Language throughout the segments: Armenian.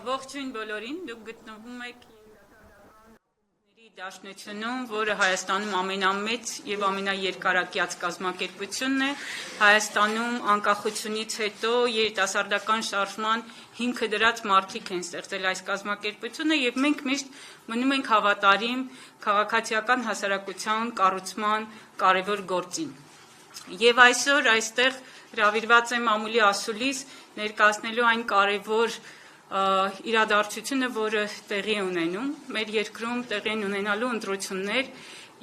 Ողջույն բոլորին, դուք գտնվում եք Դաշնությունում, որը Հայաստանում ամենամեծ եւ ամենաերկարակյաց կազմակերպությունն է, Հայաստանում անկախությունից հետո երիտասարդական շարժման հիմքը դրած մարդիկ են ստեղծել այս կազմակերպությունը եւ մենք միշտ մնում ենք հավատարիմ քաղաքացիական հասարակության կառուցման կարևոր գործին։ Եվ այսօր այստեղ հրավիրված եմ մամուլի ասուլիս ներկայացնելու այն կարևոր իրադարձությունը, որը տեղի ունենում, մեր երկրում տեղի ունենալու ընտրություններ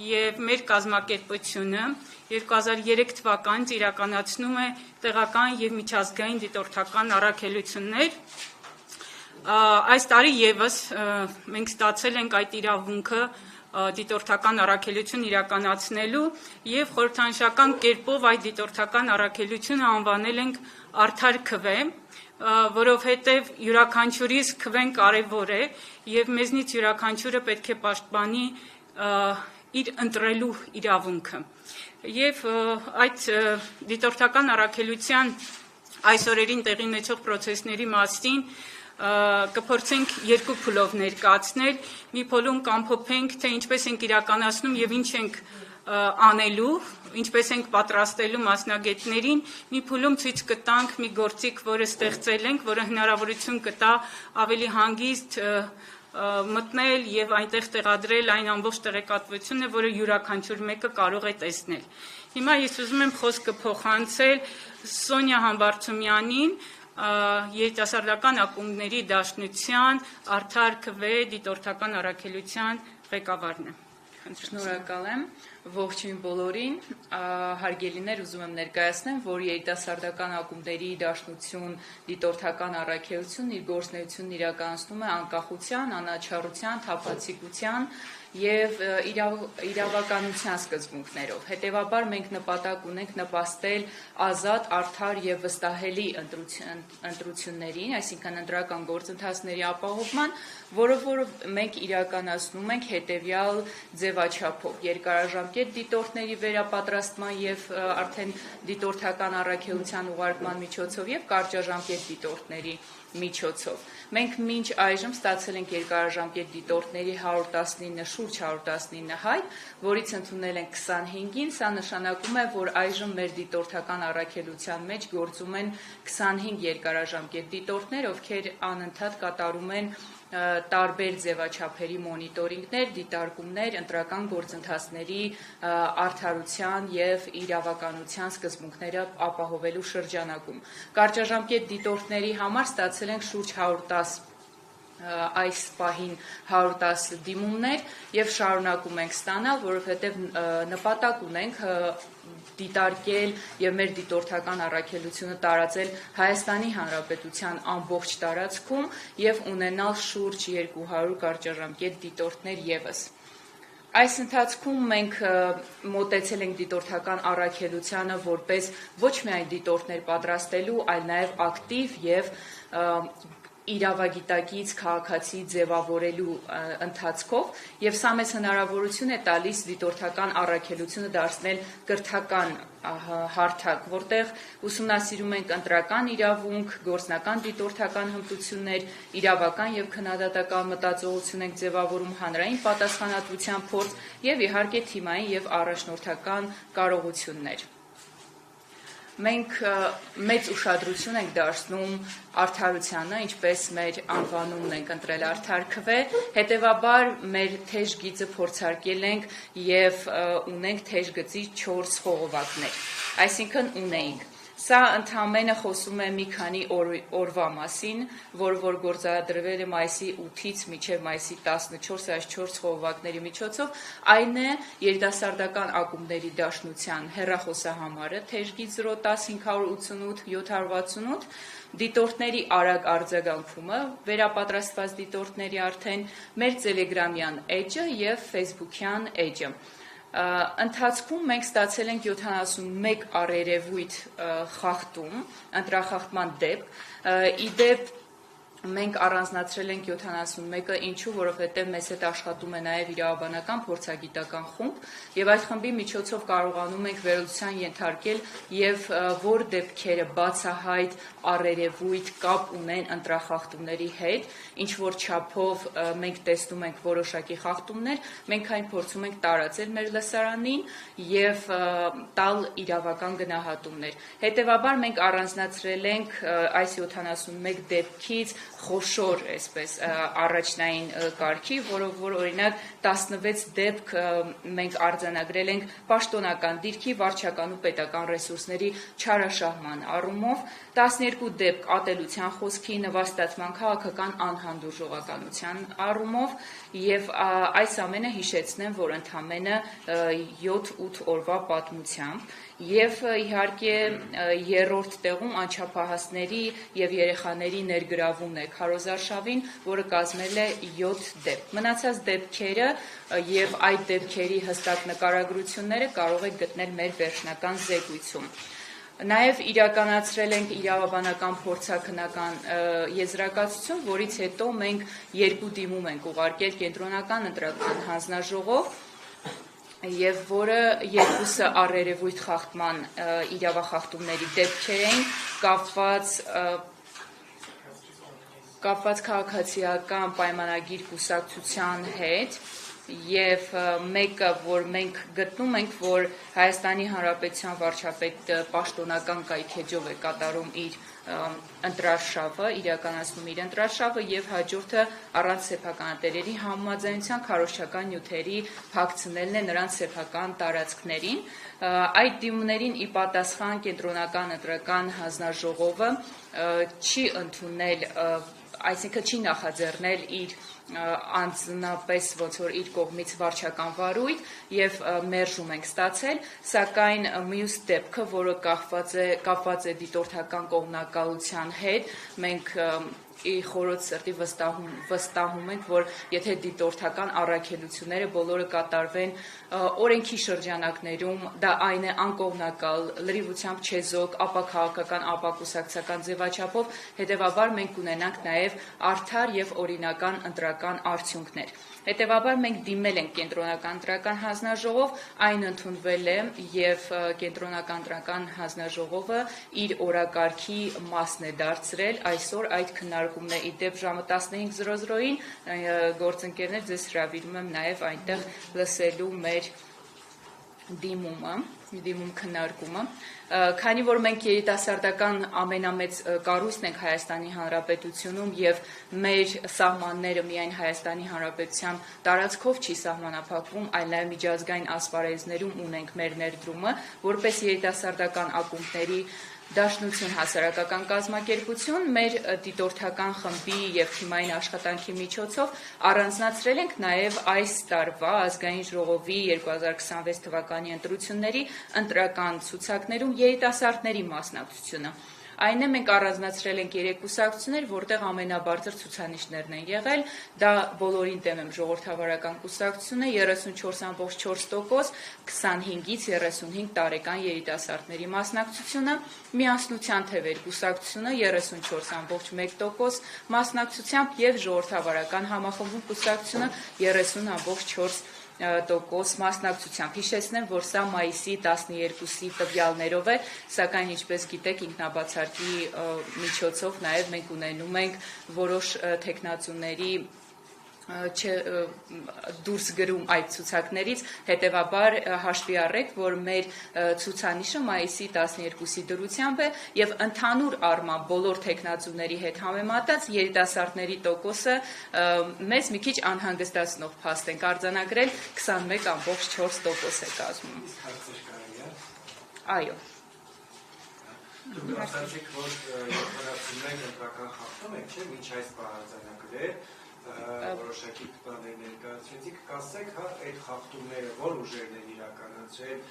եւ մեր կազմակերպությունը 2003 թվականից իրականացնում է տեղական եւ միջազգային դիտորդական առաքելություններ։ Այս տարի եւս մենք ստացել ենք այդ իրավունքը դիտորդական առաքելություն իրականացնելու եւ խորհրդանշական կերպով այդ դիտորդական առաքելությունը անվանել ենք Արդար քվե, որովհետև յուրաքանչյուրիս քվեն կարևոր է եւ մեզնից յուրաքանչյուրը պետք է պաշտպանի իր ընտրելու իրավունքը։ Եվ այդ դիտորդական առաքելության այս օրերին տեղի ունեցող process-ների մասին կփորձենք երկու փուլով ներկայացնել, մի փուլում կամփոփենք, թե ինչպես ենք իրականացնում եւ ինչ ենք անելու, ինչպես ենք պատրաստելու մասնագետներին, մի փուլում ցույց կտանք մի գործիք, որը ստեղծել ենք, որը հնարավորություն կտա ավելի հանգիստ մտնել եւ այնտեղ տեղադրել այն ամբողջ տեղեկատվությունը, որը յուրաքանչյուր մեկը կարող է տեսնել։ Հիմա ես ուզում եմ խոսքը փոխանցել Սոնյա Համբարձումյանին, երիտասարդական ակումբների դաշնության Արդար քվե դիտորդական առաքելության ղեկավարն է։ Շնորհակալ եմ, ողջույն բոլորին, հարգելիներ, ուզում եմ ներկայացնեմ, որ երիտասարդական ակումբների դաշնություն դիտորդական առաքելությունն իր գործունեությունն իրականացնում է անկախության, անաչառության, թափանցիկության եւ իրավականության սկզբունքներով։ Հետևաբար մենք նպատակ ունենք նպաստել ազատ, արդար եւ վստահելի ընտրություններին, այսինքն ընտրական գործընթացների ապահովման, որը մենք իրականացնում ենք հետեւյալ ձևաչափով՝ երկարաժամկետ դիտորդների վերապատրաստման եւ արդեն դիտորդական առաքելության ուղարկման միջոցով եւ կարճաժամկետ դիտորդների միջոցով։ Մենք մինչ այժմ ստացել ենք երկարաժամկետ դիտորդների 119 շուրջ 119 հայտ, որից ընդունել ենք 25-ին, սա նշանակում է, որ այժմ մեր դիտորդական առաքելության մեջ գործում են 25 երկարաժամկետ դիտորդներ, ովքեր անընդհատ կատարում են տարբեր ձևաչափերի մոնիտորինգներ, դիտարկումներ, ընտրական գործընթացների արդարության եւ իրավականության սկզբունքները ապահովելու շրջանակում։ Կարճաժամկետ դիտորդների համար ստացել ենք շուրջ 110 այս պահին 110 դիմումներ եւ շարունակում ենք ստանալ, որովհետեւ նպատակ ունենք դիտարկել եւ մեր դիտորդական առաքելությունը տարածել Հայաստանի Հանրապետության ամբողջ տարածքում եւ ունենալ շուրջ 200 կարճաժամկետ դիտորդներ եւս։ Այս ընթացքում մենք մոտեցել ենք դիտորդական առաքելությանը որպես ոչ միայն դիտորդներ պատրաստելու, այլ նաեւ ակտիվ եւ իրավագիտակից քաղաքացի ձևավորելու ընթացքով եւ սա մեզ հնարավորություն է տալիս դիտորդական առաքելությունը դարձնել կրթական հարթակ, որտեղ ուսումնասիրում ենք ընտրական իրավունք, գործնական դիտորդական հմտություններ, իրավական եւ քննադատական մտածողություն ենք ձևավորում, հանրային պատասխանատվության փորձ եւ իհարկե թիմային եւ առաջնորդական կարողություններ։ Մենք մեծ ուշադրություն ենք դարձնում արդարությանը, ինչպես մեր անվանումն ենք ընտրել Արդար քվե, հետևաբար մեր թեժ գիծը փորձարկել ենք եւ ունենք թեժ գծի 4 խողովակներ, այսինքն ունեինք։ Սա ընդհանրապես խոսում է մի քանի օրվա մասին, որ գործադրվել է մայիսի 8-ից մինչև մայիսի 14 այս 4 խողովակների միջոցով, այն է երիտասարդական ակումբների դաշնության հեռախոսահամարը թեժգիծ 010 588 768, դիտորդների արագ արձագանքումը, վերապատրաստված դիտորդների արդեն մեր Telegram-յան էջը եւ Facebook-յան էջը։ Ընթացքում մենք ստացել ենք 71 առերևույթ խախտում, ընտրախախտման դեպք, իդեպ մենք առանձնացրել ենք 71-ը, ինչու, որովհետև մեզ հետ աշխատում է նաև իրավաբանական փորձագիտական խումբ, եւ այդ խմբի միջոցով կարողանում ենք վերլուծության ենթարկել եւ որ դեպքերը բացահայտ առերևույթ կապ ունեն ընտրախախտումների հետ, ինչ որ չափով մենք տեսնում ենք որոշակի խախտումներ, մենք այն փորձում ենք տարածել մեր լսարանին եւ տալ իրավական գնահատումներ։ Հետևաբար մենք առանձնացրել ենք այս 71 դեպքից խոշոր, այսպես առաջնային կարգի, որով որ օրինակ 16 դեպք մենք արձանագրել ենք պաշտոնական դիրքի, վարչական ու պետական ռեսուրսների չարաշահման առումով, 12 դեպք ատելության խոսքի, նվաստացման, քաղաքական անհանդուրժողականության առումով եւ այս ամենը հիշեցնեմ, որ ընդամենը 7-8 օրվա պատմությամբ եւ իհարկե երրորդ տեղում անչափահասների եւ երեխաների ներգրավումն է քարոզարշավին, որը կազմել է 7 դեպք։ Մնացած դեպքերը եւ այդ դեպքերի հստակ նկարագրությունները կարող եք գտնել մեր վերջնական զեկույցում։ Նաև իրականացրել ենք իրավաբանական փորձաքննական եզրակացություն, որից հետո մենք 2 դիմում ենք ուղարկել կենտրոնական ընտրական հանձնաժողով, եւ որը երկուսը առերևույթ խախտման իրավախախտումների դեպքեր էին կապված քաղաքացիական պայմանագիր կուսակցության հետ եւ մեկը, որ մենք գտնում ենք, որ Հայաստանի Հանրապետության վարչապետ պաշտոնական կայքեջով է կատարում իր ընտրարշավը, իրականացնում իր ընտրարշավը եւ հաջորդը առանց սեփականատերերի համաձայնության քարոզչական նյութերի փակցնելն է նրանց սեփական տարածքներին։ Այդ դիմումներին ի պատասխան կենտրոնական ընտրական հանձնաժողովը չի ընդունել, այսինքն չի նախաձեռնել իր անձնապես ոնց որ իր կողմից վարչական վարույթ եւ մերժում ենք ստացել, սակայն մյուս դեպքը, որը կապված է դիտորդական կողմնակալության հետ, մենք խորոց սրտի վստահում ենք, որ եթե դիտորդական առաքելությունները բոլորը կատարվեն օրենքի շրջանակներում, դա այն է անկողմնակալ, լրիվությամբ չեզոք, ապա քաղաքական, ապա կուսակցական ձևաչափով, հետևաբար մենք կունենանք նաև արդար եւ օրինական ընտրական արդյունքներ։ Հետևաբար մենք դիմել ենք կենտրոնական ընտրական հանձնաժողով, այն ընդունվել է եւ կենտրոնական ընտրական հանձնաժողովը իր օրակարգի մասն է դարձրել այսօր այդ քննարկումն է ի դեպ ժամը 15:00-ին գործընկերներ ձեզ հրավիրում եմ նաեւ այնտեղ լսելու մեր դիմում քննարկումը, քանի որ մենք երիտասարդական ամենամեծ կառույցն ենք Հայաստանի Հանրապետությունում եւ մեր սահմանները միայն Հայաստանի Հանրապետության տարածքով չի սահմանափակվում, այլ նաեւ միջազգային ասպարեզներում ունենք մեր ներդրումը, որպես երիտասարդական ակումբների Դաշնություն հասարակական կազմակերպություն մեր դիտորդական խմբի եւ թիմային աշխատանքի միջոցով առանձնացրել ենք նաեւ այս տարվա ազգային ժողովի 2026 թվականի ընտրությունների ընտրական ցուցակներում երիտասարդների մասնակցությունը։ Այն է, մենք առանձնացրել ենք 3 կուսակցություններ, որտեղ ամենաբարձր ցուցանիշներն են եղել, դա բոլորին դեմ եմ ժողովրդավարական կուսակցությունը 34.4%, 25-ից 35 տարեկան երիտասարդների մասնակցությունը, միասնության թևեր կուսակցությունը 34.1% մասնակցությամբ եւ ժողովրդավարական համախմբում կուսակցությունը 30.4% մասնակցությամբ։ Հիշեցնեմ, որ սա մայիսի 12-ի տվյալներով է, սակայն ինչպես գիտեք, ինքնաբացարկի միջոցով նաև մենք ունենում ենք որոշ թեկնածուների դուրս գրում այդ ցուցակներից, հետևաբար հաշվի առեք, որ մեր ցուցանիշը մայիսի 12-ի դրությամբ է եւ ընդհանուր առմամբ բոլոր թեկնածուների հետ համեմատած երիտասարդների տոկոսը մեզ մի քիչ անհանգստացնող փաստ ենք արձանագրել 21.4% է կազմում։ Այո։ Դուք ասացիք, որ 71 ընտրական խախտում եք, չէ՞, միջ այս պարզանագրել որոշակի տպաներ ներկայացրեցիք, կասեք, հա, այդ խախտումները որ ուժերն են իրականացրել,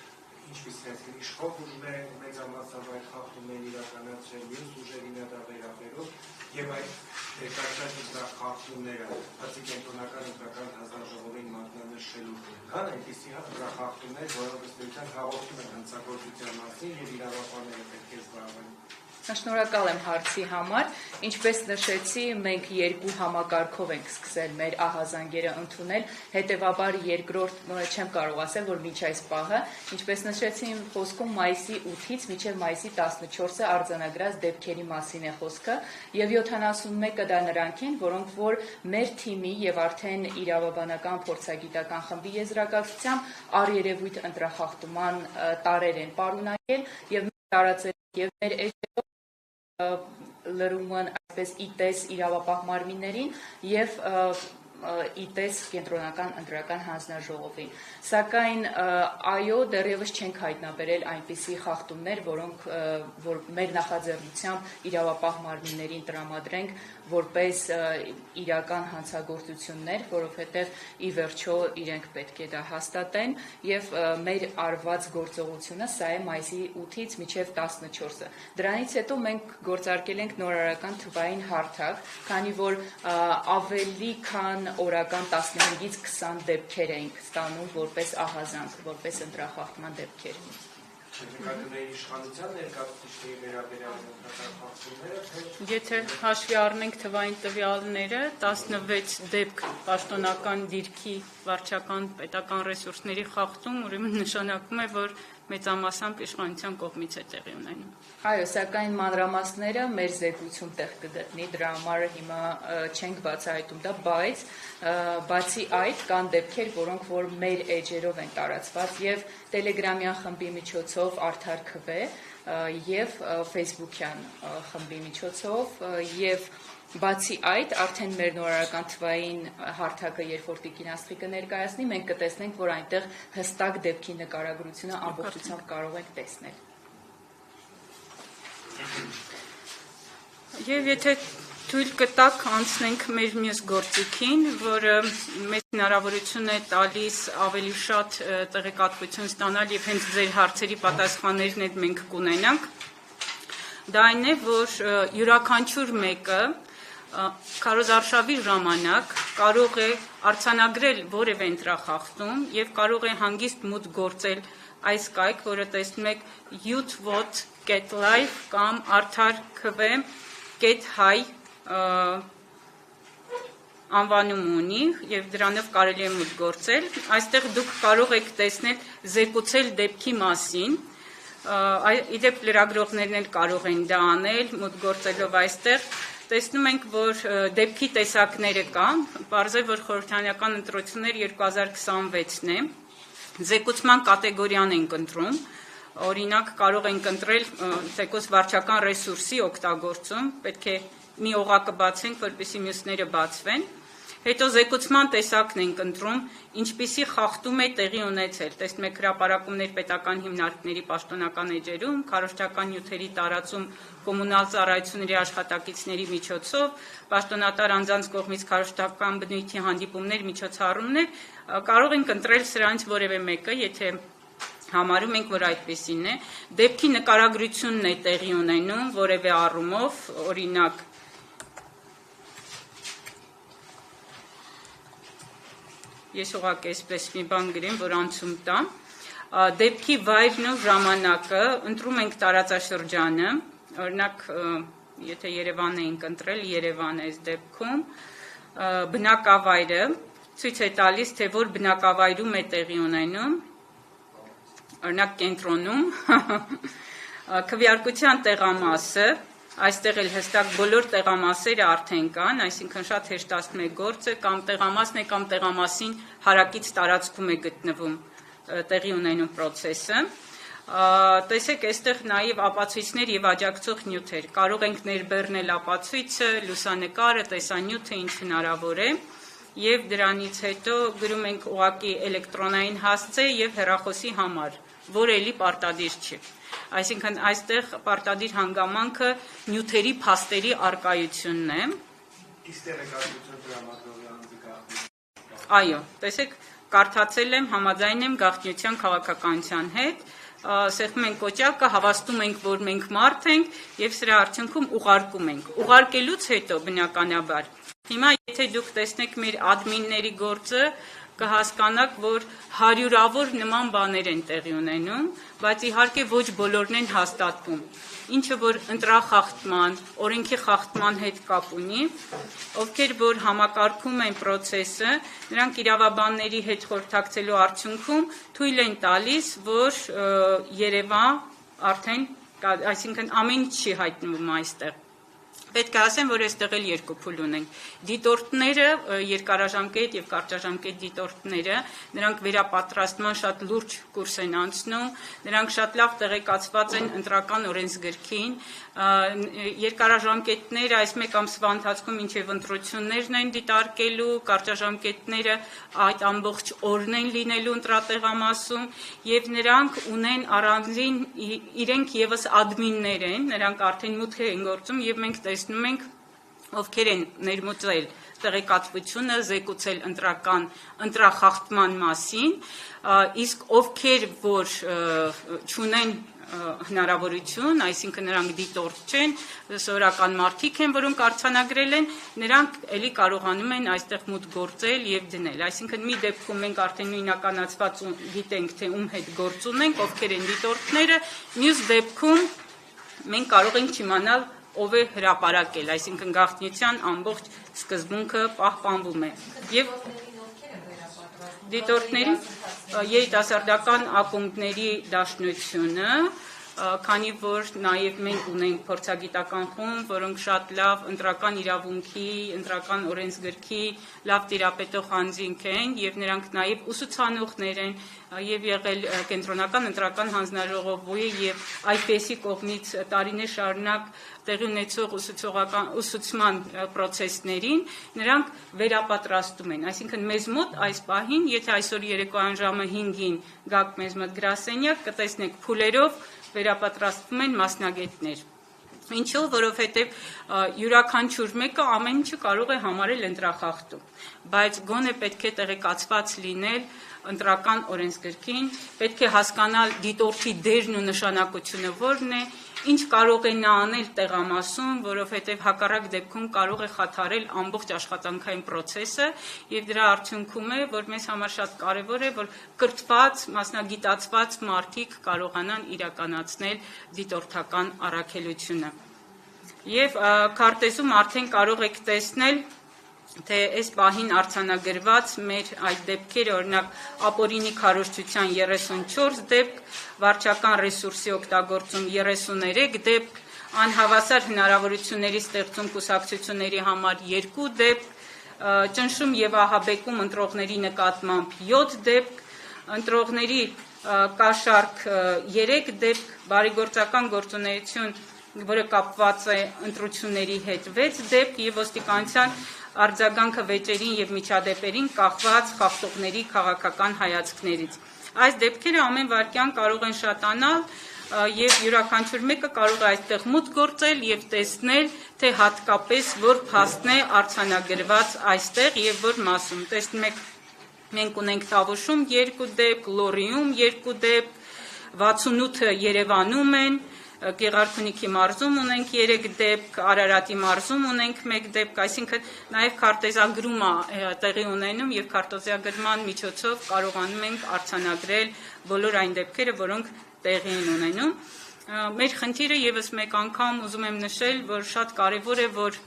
ինչպես իշխող ուժներ են մեծամասամբ այդ խախտումներն իրականացրել, մյուս ուժերին դա վերաբերող եւ այդ ներկայացած խախտումները, բացի կենտրոնական ընտրական հանձնաժողովին մատնանշելու, կան այնպիսի խախտումներ, որոնք ըստ էության հաղորդում են հանցագործության մասին եւ իրավապահները պետք է զբաղվեն Շնորհակալ եմ հարցի համար։ Ինչպես նշեցի, մենք երկու համակարգով ենք սկսել մեր ահազանգերը ընդունել, հետևաբար երկրորդ չեմ կարող ասել, որ մինչ այս պահը, ինչպես նշեցի իմ խոսքում մայիսի 8-ից մինչև մայիսի 14-ը արձանագրած դեպքերի մասին է խոսքը, եւ 71-ը դա նրանք են, որոնք որ մեր թիմի եւ արդեն իրավաբանական փորձագիտական խմբի եզրակացությամբ առերևույթ ընտրախախտման տարեր են պարունակել եւ տարածել եւ մեր լրումն այսպես իտես իրավապահ մարմիններին եւ իտես կենտրոնական ընտրական հանձնաժողովին։ Սակայն այո, դեռևս չենք հայտնաբերել այնպիսի խախտումներ, որոնք որ մեր նախաձեռնությամբ իրավապահ մարմիններին տրամադրենք որպես իրական հանցագործություններ, որովհետև ի վերջո իրենք պետք է դա հաստատեն եւ մեր արված գործողությունը սա է մայիսի 8-ից մինչև 14-ը։ Դրանից հետո մենք գործարկել ենք նորարարական թվային հարթակ, քանի որ ավելի քան օրական 15-ից 20 դեպքեր էինք ստանում որպես ահազանգ, որպես ընտրախախտման դեպքեր։ Իշխանության ներկայացուցիչների վերաբերյալ ընտրական Եթե հաշվի առնենք թվային տվյալները, 16 դեպք պաշտոնական դիրքի վարչական պետական ռեսուրսների խախտում, ուրեմն նշանակում է, որ մեծամասամբ իշխանության կողմից է տեղի ունենում։ Այո, սակայն մանրամասները մեր զեկույցում տեղ կգտնի, դրա համար հիմա չենք բացահայտում դա, բայց բացի այդ կան դեպքեր, որոնք որ մեր էջերով են տարածված եւ Տելեգրամյան խմբի միջոցով Արդար քվ եւ Facebook-յան խմբի միջոցով եւ բացի այդ արդեն մեր նորարարական թվային հարթակը երբ որ Տիկին Աստղիկը ներկայացնի, մենք կտեսնենք, որ այնտեղ հստակ դեպքի նկարագրությունը ամբողջությամբ կարող ենք տեսնել։ Եվ եթե թույլ կտակ անցնենք մեր մյուս գործիքին, որը մեծ հնարավորություն է տալիս ավելի շատ տեղեկատվություն ստանալ եւ հենց ձեր հարցերի պատասխաններն էլ մենք կունենանք, դա այն է, որ յուրաքանչյուր մեկը քարոզարշավի ժամանակ կարող է արձանագրել որևէ ընտրախախտում եւ կարող է հանգիստ մուտք գործել այս կայք, որը տեսնում եք youthvote.live կամ արդար.kv.hi անվանում ունի եւ դրանով կարելի է մուտք գործել։ Այստեղ դուք կարող եք տեսնել զեկուցել դեպքի մասին։ Իդեպ լրագրողներն էլ կարող են դա անել, մուտք գործելով այստեղ։ Տեսնում ենք, որ դեպքի տեսակները կան, պարզ է, որ խորհրդարանական ընտրություններ 2026-ն է, զեկուցման կատեգորիան ենք ընտրում, օրինակ կարող ենք ընտրել թեկուզ վարչական ռեսուրսի օգտագործում, պետք է մի օղակը բացենք, որպեսզի մյուսները բացվեն, հետո զեկուցման տեսակն ենք ընտրում, ինչպիսի խախտում է տեղի ունեցել, տեսնում եք հրապարակումներ պետական հիմնարկների պաշտոնական էջերում, քարոզչական նյութերի տարածում կոմունալ ծառայությունների աշխատակիցների միջոցով, պաշտոնատար անձանց կողմից քարոզչական բնույթի հանդիպումներ, միջոցառումներ, կարող ենք ընտրել սրանց որևէ մեկը, եթե համարում ենք, որ այդպեսին է, դեպքի նկարագրությունն է տեղի ունենում որևէ առումով, օրինակ ես ուղղակի այսպես մի բան գրեմ, որ անցում տա, դեպքի վայրն ու ժամանակը ընտրում ենք տարածաշրջանը, օրինակ, եթե Երևան էինք ընտրել, Երևան է այս դեպքում, բնակավայրը ցույց է տալիս, թե որ բնակավայրում է տեղի ունենում, օրինակ կենտրոնում, քվեարկության տեղամասը, այստեղ էլ հստակ բոլոր տեղամասերը արդեն կան, այսինքն շատ հեշտացնում է գործը, կամ տեղամասն է, կամ տեղամասին հարակից տարածքում է գտնվում տեղի ունենում process-ը։ Տեսեք, այստեղ նաև ապացույցներ եւ աջակցող նյութեր։ Կարող ենք ներբեռնել ապացույցը, լուսանկարը, տեսանյութը, ինչ հնարավոր է, եւ դրանից հետո գրում ենք ուղղակի էլեկտրոնային հասցե եւ հեռախոսի համար, որը էլի պարտադիր չի։ Այսինքն այստեղ պարտադիր հանգամանքը նյութերի փաստերի արկայությունն է։ Այո, տեսեք, կարդացել եմ, համաձայն եմ գաղտնիության քաղաքականության հետ, սեղմում ենք կոճակը, հավաստում ենք, որ մենք մարդ ենք եւ սրա արդյունքում ուղարկում ենք։ Ուղարկելուց հետո բնականաբար, հիմա եթե դուք տեսնեք մեր ադմինների գործը, կհասկանաք, որ հարյուրավոր նման բաներ են տեղի ունենում, բայց իհարկե ոչ բոլորն են հաստատվում, ինչը որ ընտրախախտման, օրենքի խախտման հետ կապ ունի, ովքեր որ համակարգում են process-ը, նրանք իրավաբանների հետ խորհրդակցելու արդյունքում թույլ են տալիս, որ Երևա արդեն, այսինքն ամեն ինչ չի հայտնվում այստեղ։ Պետք է ասեմ, որ այստեղ էլ երկու փուլ ունենք։ Դիտորդները, երկարաժամկետ եւ կարճաժամկետ դիտորդները, նրանք վերապատրաստման շատ լուրջ կուրս են անցնում, նրանք շատ լավ տեղեկացված են ընտրական օրենսգրքին, երկարաժամկետները այս մեկ ամսվա ընթացքում մինչև ընտրություններն են դիտարկելու, կարճաժամկետները այդ ամբողջ օրն են լինելու ընտրատեղամասում եւ նրանք ունեն առանձին իրենք եւս ադմիններ են, նրանք արդեն մուտք են գործում եւ մենք տեսնում ենք ովքեր են ներմուծել տեղեկատվությունը, զեկուցել ընտրախախտման մասին, իսկ ովքեր որ չունեն հնարավորություն, այսինքն նրանք դիտորդ չեն, սովորական մարդիկ են, որոնք արձանագրել են, նրանք էլի կարողանում են այստեղ մուտք գործել եւ դնել։ Այսինքն մի դեպքում մենք արդեն նույնականացված գիտենք, թե ում հետ գործ ունենք, ովքեր են դիտորդները, մյուս դեպքում մենք կարող ենք չիմանալ ով է հրապարակել, այսինքն գաղտնիության ամբողջ սկզբունքը պահպանվում է։ Եվ դիտորդների երիտասարդական ակումբների դաշնությունը, քանի որ նաև մենք ունենք փորձագիտական խումբ, որոնք շատ լավ ընտրական իրավունքի, ընտրական օրենսգրքի լավ տիրապետող անձինք են եւ նրանք նաև ուսուցանողներ են եւ եղել կենտրոնական ընտրական հանձնաժողովի եւ այդպիսի կողմից տարիներ շարունակ տեղի ունեցող ուսուցման process-ներին նրանք վերապատրաստում են, այսինքն մեզ մոտ այս պահին, եթե այսօր երեկոյան ժամը 5-ին գաք մեզ մոտ գրասենյակ, կտեսնեք փուլերով վերապատրաստվում են մասնագետներ։ Ինչու, որովհետև յուրաքանչյուր մեկը ամեն ինչը կարող է համարել ընտրախախտում, բայց գոնե պետք է տեղեկացված լինել ընտրական օրենսգրքին, պետք է հասկանալ դիտորդի դերն ու նշանակությունը որն է, ինչ կարող է նա անել տեղամասում, որովհետև հակառակ դեպքում կարող է խաթարել ամբողջ աշխատանքային process-ը եւ դրա արդյունքում է, որ մեզ համար շատ կարեւոր է, որ կրթված, մասնագիտացված մարդիկ կարողանան իրականացնել դիտորդական առաքելությունը։ Եվ քարտեզում արդեն կարող եք տեսնել, թե այս պահին արձանագրված մեր այդ դեպքերը, օրինակ ապօրինի քարոզչության 34 դեպք, վարչական ռեսուրսի օգտագործում 33 դեպք, անհավասար հնարավորությունների ստեղծում կուսակցությունների համար 2 դեպք, ճնշում եւ ահաբեկում ընտրողների նկատմամբ 7 դեպք, ընտրողների կաշառք 3 դեպք, բարեգործական գործունեություն, որը կապված է ընտրությունների հետ 6 դեպք եւ ոստիկանության արձագանքը վեճերին եւ միջադեպերին կախված խախտողների քաղաքական հայացքներից։ Այս դեպքերը ամեն վարքյան կարող են շատանալ եւ յուրաքանչյուր մեկը կարող է այստեղ մուտք գործել եւ տեսնել, թե հատկապես որ փաստն է արձանագրված այստեղ եւ որ մասում։ Տեսնում եք, մենք ունենք Տավուշում 2 դեպք, Լոռիում 2 դեպք, 68-ը Երևանում են, Գեղարքունիքի մարզում ունենք 3 դեպք, Արարատի մարզում ունենք 1 դեպք, այսինքն նաև քարտեզագրում է տեղի ունենում եւ քարտեզագրման միջոցով կարողանում ենք արձանագրել բոլոր այն դեպքերը, որոնք տեղի են ունենում։ Մեր խնդիրը եւս մեկ անգամ ուզում եմ նշել, որ շատ կարեւոր է, որ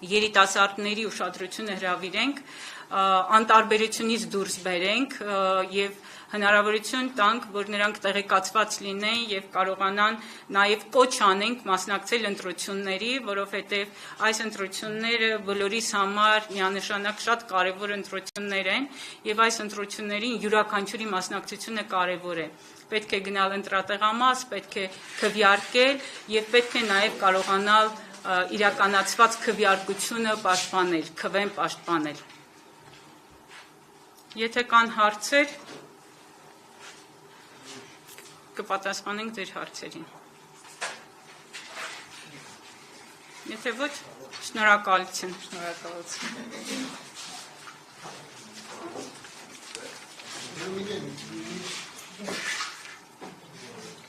երիտասարդների ուշադրությունը հրավիրենք, անտարբերությունից դուրս բերենք եւ հնարավորություն տանք, որ նրանք տեղեկացված լինեն եւ կարողանան նաեւ կոչ անենք մասնակցել ընտրությունների, որովհետեւ այս ընտրությունները բոլորիս համար միանշանակ շատ կարեւոր ընտրություններ են եւ այս ընտրություններին յուրաքանչյուրի մասնակցությունը կարեւոր է։ Պետք է գնալ ընտրատեղամաս, պետք է քվեարկել եւ պետք է նաեւ կարողանալ իրականացված քվեարկությունը պաշտպանել, քվեն պաշտպանել։ Եթե կան հարցեր, կպատասխանենք ձեր հարցերին։ Եթե ոչ, շնորհակալություն։ Շնորհակալություն։